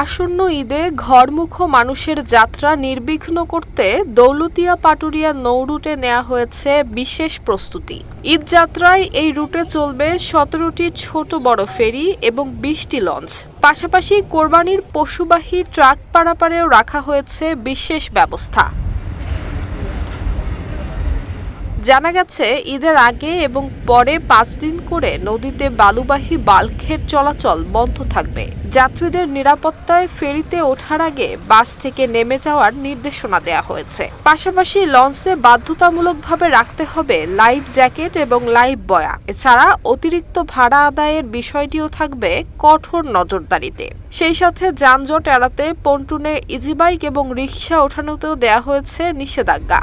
আসন্ন ঈদে ঘরমুখো মানুষের যাত্রা নির্বিঘ্ন করতে দৌলতদিয়া-পাটুরিয়া নৌরুটে নেওয়া হয়েছে বিশেষ প্রস্তুতি। ঈদযাত্রায় এই রুটে চলবে ১৭টি ছোট বড় ফেরি এবং ২০টি লঞ্চ। পাশাপাশি কোরবানির পশুবাহী ট্রাক পারাপারেও রাখা হয়েছে বিশেষ ব্যবস্থা। জানা গেছে, ঈদের আগে এবং পরে ৫ দিন করে নদীতে বালুবাহী বাল্কহেড চলাচল বন্ধ থাকবে। যাত্রীদের নিরাপত্তায় ফেরিতে ওঠার আগে বাস থেকে নেমে যাওয়ার নির্দেশনা দেওয়া হয়েছে। পাশাপাশি লঞ্চে বাধ্যতামূলকভাবে রাখতে হবে লাইফ জ্যাকেট এবং লাইফ বয়া। এছাড়া অতিরিক্ত ভাড়া আদায়ের বিষয়টিও থাকবে কঠোর নজরদারিতে। সেই সাথে যানজট এড়াতে পন্টুনে ইজিবাইক এবং রিকশা ওঠানোতেও দেওয়া হয়েছে নিষেধাজ্ঞা।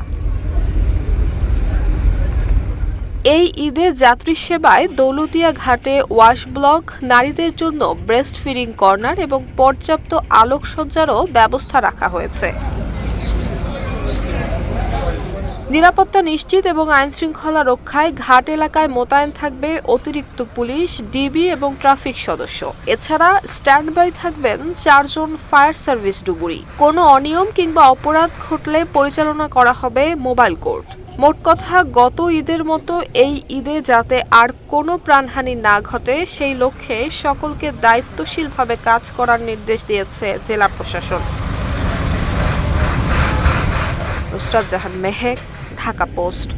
এই ঈদে যাত্রী সেবায় দৌলতদিয়া ঘাটে ওয়াশ ব্লক, নারীদের জন্য ব্রেস্ট ফিডিং কর্নার এবং পর্যাপ্ত আলোকসজ্জারও ব্যবস্থা রাখা হয়েছে। নিরাপত্তা নিশ্চিত এবং আইনশৃঙ্খলা রক্ষায় ঘাট এলাকায় মোতায়েন থাকবে অতিরিক্ত পুলিশ, ডিবি এবং ট্রাফিক সদস্য। এছাড়া স্ট্যান্ড বাই থাকবেন ৪ জন ফায়ার সার্ভিস ডুবুরি। কোনো অনিয়ম কিংবা অপরাধ ঘটলে পরিচালনা করা হবে মোবাইল কোর্ট। মোট কথা, গত ঈদের মতো এই ঈদে যাতে আর কোনো প্রাণহানি না ঘটে সেই লক্ষ্যে সকলকে দায়িত্বশীলভাবে কাজ করার নির্দেশ দিয়েছে জেলা প্রশাসন। নুসরাত জাহান মেহেক, ঢাকা পোস্ট।